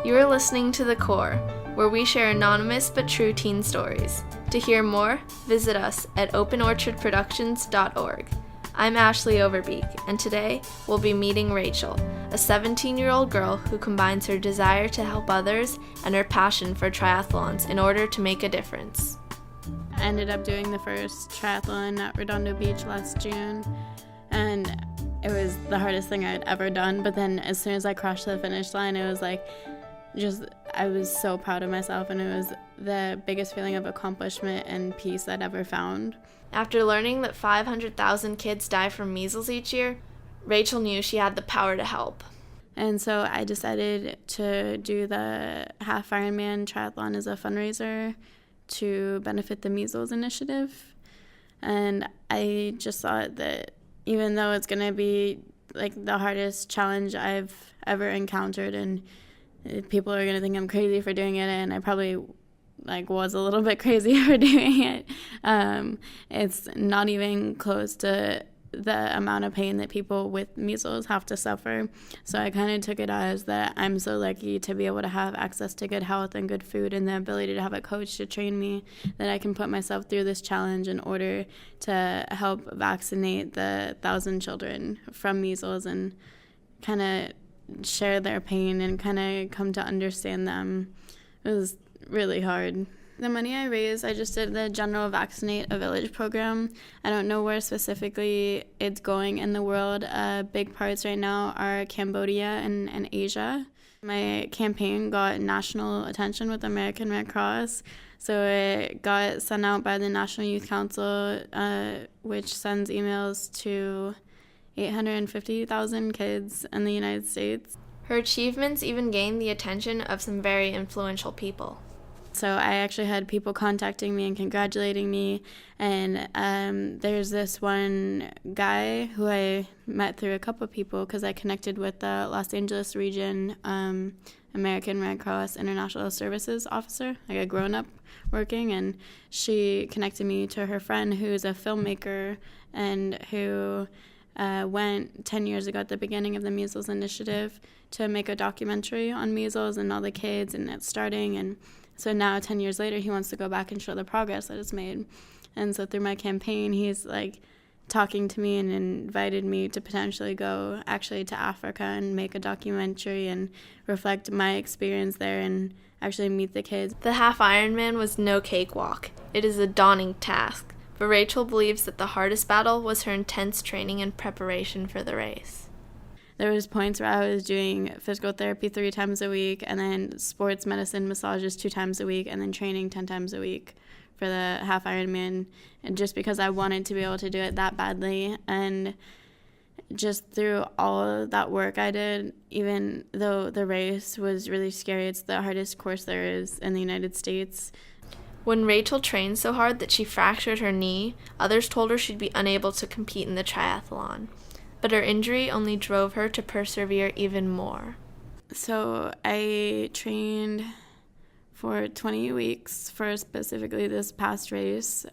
You are listening to The Core, where we share anonymous but true teen stories. To hear more, visit us at openorchardproductions.org. I'm Ashley Overbeek, and today we'll be meeting Rachel, a 17-year-old girl who combines her desire to help others and her passion for triathlons in order to make a difference. I ended up doing the first triathlon at Redondo Beach last June, and it was the hardest thing I'd ever done. But then as soon as I crossed the finish line, it was like, I was so proud of myself, and it was the biggest feeling of accomplishment and peace I'd ever found. After learning that 500,000 kids die from measles each year, Rachel knew she had the power to help. And so I decided to do the half Ironman triathlon as a fundraiser to benefit the measles initiative. And I just thought that even though it's going to be like the hardest challenge I've ever encountered, and people are going to think I'm crazy for doing it, and I probably was a little bit crazy for doing it, it's not even close to the amount of pain that people with measles have to suffer. So I kind of took it as that I'm so lucky to be able to have access to good health and good food and the ability to have a coach to train me, that I can put myself through this challenge in order to help vaccinate the 1,000 children from measles and kind of share their pain and kind of come to understand them. It was really hard. The money I raised, I just did the general Vaccinate a Village program. I don't know where specifically it's going in the world. Big parts right now are Cambodia and Asia. My campaign got national attention with American Red Cross, so it got sent out by the National Youth Council, which sends emails to 850,000 kids in the United States. Her achievements even gained the attention of some very influential people. So I actually had people contacting me and congratulating me, and there's this one guy who I met through a couple of people because I connected with the Los Angeles region American Red Cross International Services officer, like a grown-up working, and she connected me to her friend who's a filmmaker and who went 10 years ago at the beginning of the measles initiative to make a documentary on measles and all the kids, and it's starting, and so now 10 years later he wants to go back and show the progress that it's made. And so through my campaign, he's talking to me and invited me to potentially go actually to Africa and make a documentary and reflect my experience there and actually meet the kids. The half Ironman was no cakewalk. It is a daunting task, but Rachel believes that the hardest battle was her intense training and preparation for the race. There was points where I was doing physical therapy 3 times a week, and then sports medicine massages 2 times a week, and then training 10 times a week for the half Ironman, and just because I wanted to be able to do it that badly. And just through all of that work I did, even though the race was really scary, it's the hardest course there is in the United States. When Rachel trained so hard that she fractured her knee, others told her she'd be unable to compete in the triathlon. But her injury only drove her to persevere even more. So I trained for 20 weeks for specifically this past race,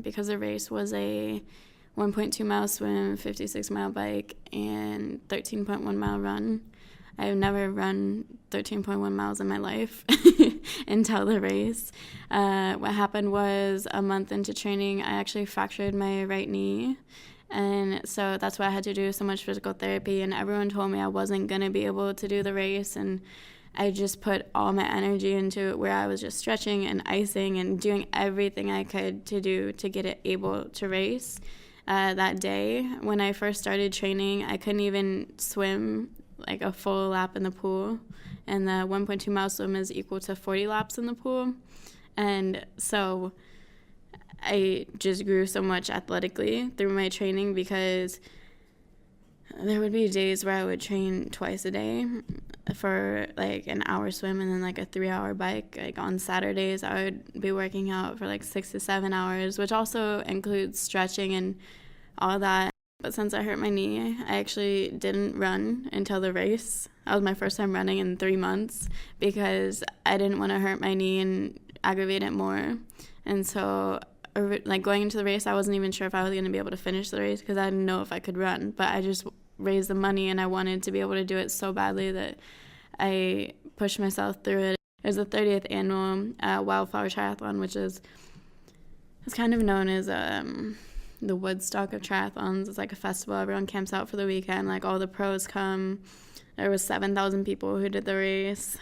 because the race was a 1.2 mile swim, 56 mile bike, and 13.1 mile run. I've never run 13.1 miles in my life until the race. What happened was a month into training, I actually fractured my right knee. And so that's why I had to do so much physical therapy, and everyone told me I wasn't going to be able to do the race, and I just put all my energy into it, where I was just stretching and icing and doing everything I could to do to get it able to race. That day, when I first started training, I couldn't even swim a full lap in the pool, and the 1.2 mile swim is equal to 40 laps in the pool. And so I just grew so much athletically through my training, because there would be days where I would train twice a day for an hour swim and then a 3-hour bike. On Saturdays, I would be working out for 6 to 7 hours, which also includes stretching and all that. But since I hurt my knee, I actually didn't run until the race. That was my first time running in 3 months, because I didn't want to hurt my knee and aggravate it more. And so going into the race, I wasn't even sure if I was going to be able to finish the race, because I didn't know if I could run. But I just raised the money, and I wanted to be able to do it so badly that I push myself through it. It was the 30th annual Wildflower Triathlon, which is it's kind of known as the Woodstock of triathlons. It's like a festival. Everyone camps out for the weekend. Like, all the pros come. There was 7,000 people who did the race.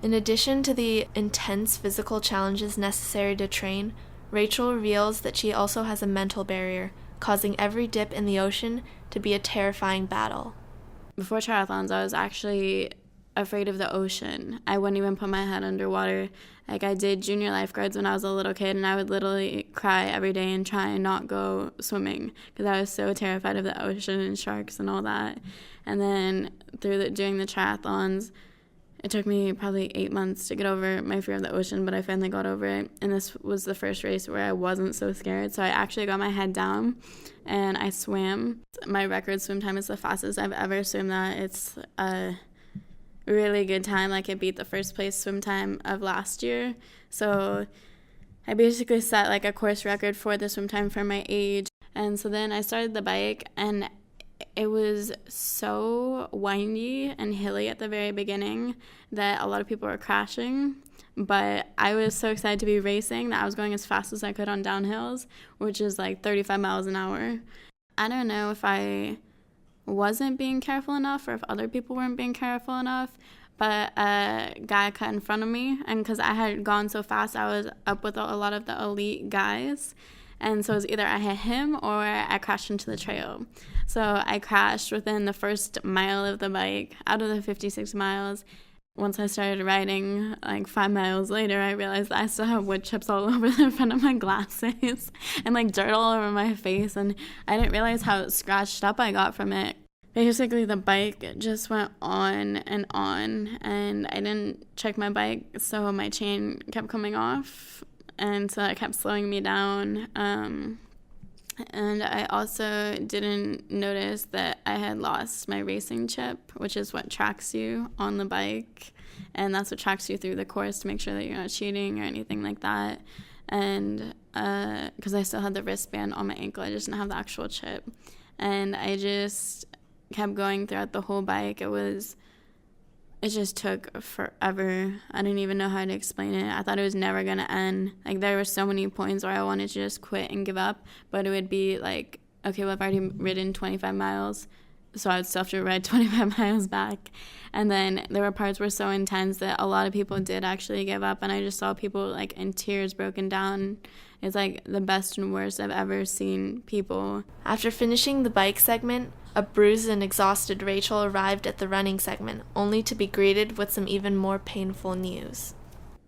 In addition to the intense physical challenges necessary to train, Rachel reveals that she also has a mental barrier, causing every dip in the ocean to be a terrifying battle. Before triathlons, I was actually afraid of the ocean. I wouldn't even put my head underwater. Like, I did junior lifeguards when I was a little kid, and I would literally cry every day and try and not go swimming because I was so terrified of the ocean and sharks and all that. And then doing the triathlons, it took me probably 8 months to get over my fear of the ocean, but I finally got over it. And this was the first race where I wasn't so scared. So I actually got my head down and I swam. My record swim time is the fastest I've ever swum that. It's a really good time. Like, it beat the first place swim time of last year. So I basically set like a course record for the swim time for my age. And so then I started the bike, and it was so windy and hilly at the very beginning that a lot of people were crashing. But I was so excited to be racing that I was going as fast as I could on downhills, which is like 35 miles an hour. I don't know if I wasn't being careful enough or if other people weren't being careful enough, but a guy cut in front of me, and because I had gone so fast, I was up with a lot of the elite guys. And so it was either I hit him or I crashed into the trail. So I crashed within the first mile of the bike out of the 56 miles. Once I started riding, like 5 miles later, I realized that I still have wood chips all over the front of my glasses and like dirt all over my face. And I didn't realize how scratched up I got from it. Basically, the bike just went on, and I didn't check my bike, so my chain kept coming off. And so it kept slowing me down. And I also didn't notice that I had lost my racing chip, which is what tracks you on the bike. And that's what tracks you through the course to make sure that you're not cheating or anything like that. And because I still had the wristband on my ankle, I just didn't have the actual chip. And I just kept going throughout the whole bike. It just took forever. I didn't even know how to explain it. I thought it was never going to end. Like, there were so many points where I wanted to just quit and give up, but it would be like, okay, well, I've already ridden 25 miles, so I would still have to ride 25 miles back. And then there were parts where so intense that a lot of people did actually give up, and I just saw people like in tears, broken down. It's like the best and worst I've ever seen people. After finishing the bike segment, a bruised and exhausted Rachel arrived at the running segment, only to be greeted with some even more painful news.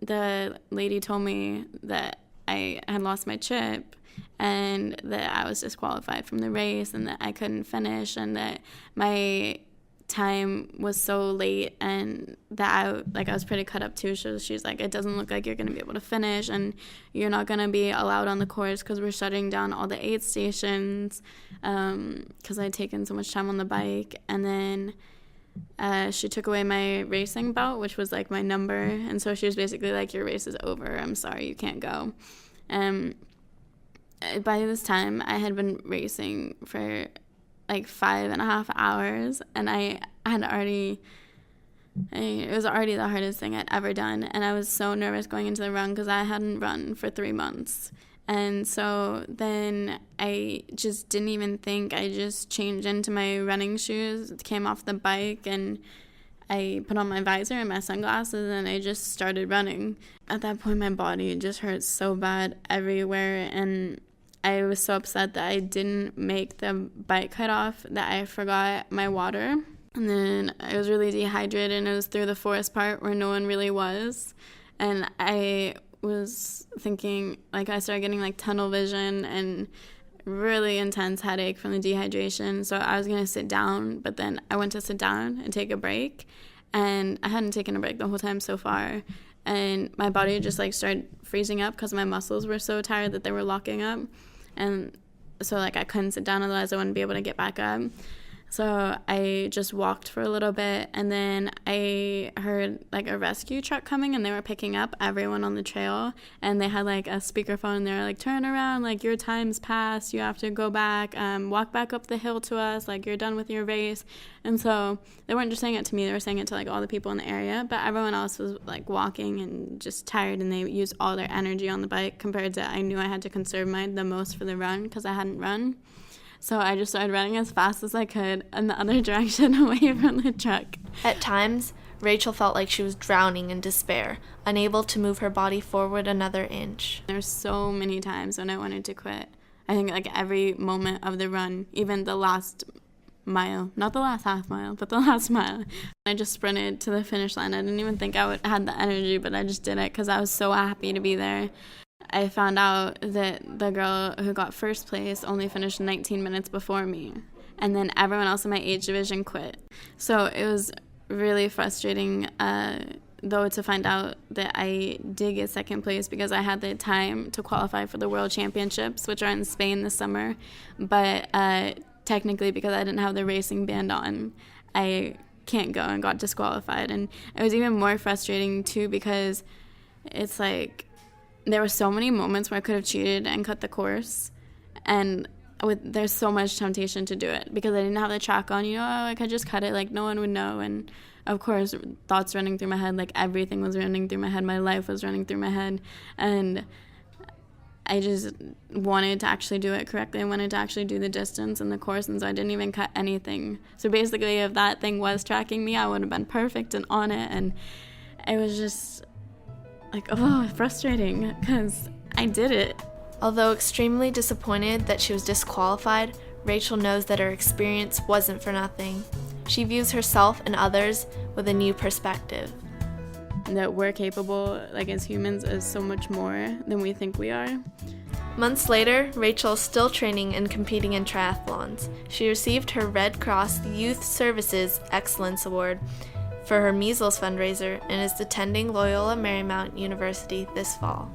The lady told me that I had lost my chip and that I was disqualified from the race and that I couldn't finish and that my time was so late and that I was pretty cut up too. So she's like, it doesn't look like you're going to be able to finish and you're not going to be allowed on the course because we're shutting down all the aid stations because I'd taken so much time on the bike. And then she took away my racing belt, which was like my number. And so she was basically like, your race is over. I'm sorry, you can't go. By this time, I had been racing for like 5.5 hours, and it was already the hardest thing I'd ever done, and I was so nervous going into the run because I hadn't run for 3 months. And so then I just didn't even think. I just changed into my running shoes, came off the bike, and I put on my visor and my sunglasses, and I just started running. At that point, my body just hurt so bad everywhere, and I was so upset that I didn't make the bike cutoff that I forgot my water. And then I was really dehydrated, and it was through the forest part where no one really was. And I was thinking, like, I started getting, like, tunnel vision and really intense headache from the dehydration. So I was going to sit down, but then I went to sit down and take a break. And I hadn't taken a break the whole time so far. And my body just, like, started freezing up because my muscles were so tired that they were locking up. And so, like, I couldn't sit down, otherwise I wouldn't be able to get back up. So I just walked for a little bit, and then I heard like a rescue truck coming, and they were picking up everyone on the trail, and they had like a speakerphone, and they were like, turn around, like your time's passed, you have to go back, walk back up the hill to us, like you're done with your race. And so they weren't just saying it to me, they were saying it to like all the people in the area, but everyone else was like walking and just tired, and they used all their energy on the bike compared to I knew I had to conserve mine the most for the run because I hadn't run. So I just started running as fast as I could in the other direction away from the truck. At times, Rachel felt like she was drowning in despair, unable to move her body forward another inch. There's so many times when I wanted to quit. I think like every moment of the run, even the last mile, not the last half mile, but the last mile. I just sprinted to the finish line. I didn't even think I had the energy, but I just did it because I was so happy to be there. I found out that the girl who got first place only finished 19 minutes before me, and then everyone else in my age division quit. So it was really frustrating, though, to find out that I did get second place because I had the time to qualify for the World Championships, which are in Spain this summer, but technically because I didn't have the racing band on, I can't go and got disqualified. And it was even more frustrating, too, because it's like, there were so many moments where I could have cheated and cut the course, and there's so much temptation to do it because I didn't have the track on. I could just cut it, like no one would know. And of course, thoughts running through my head, like everything was running through my head. My life was running through my head, and I just wanted to actually do it correctly. I wanted to actually do the distance and the course, and so I didn't even cut anything. So basically, if that thing was tracking me, I would have been perfect and on it, and it was just like, frustrating because I did it. Although extremely disappointed that she was disqualified, Rachel knows that her experience wasn't for nothing. She views herself and others with a new perspective. That we're capable, like as humans, is so much more than we think we are. Months later, Rachel is still training and competing in triathlons. She received her Red Cross Youth Services Excellence Award for her measles fundraiser and is attending Loyola Marymount University this fall.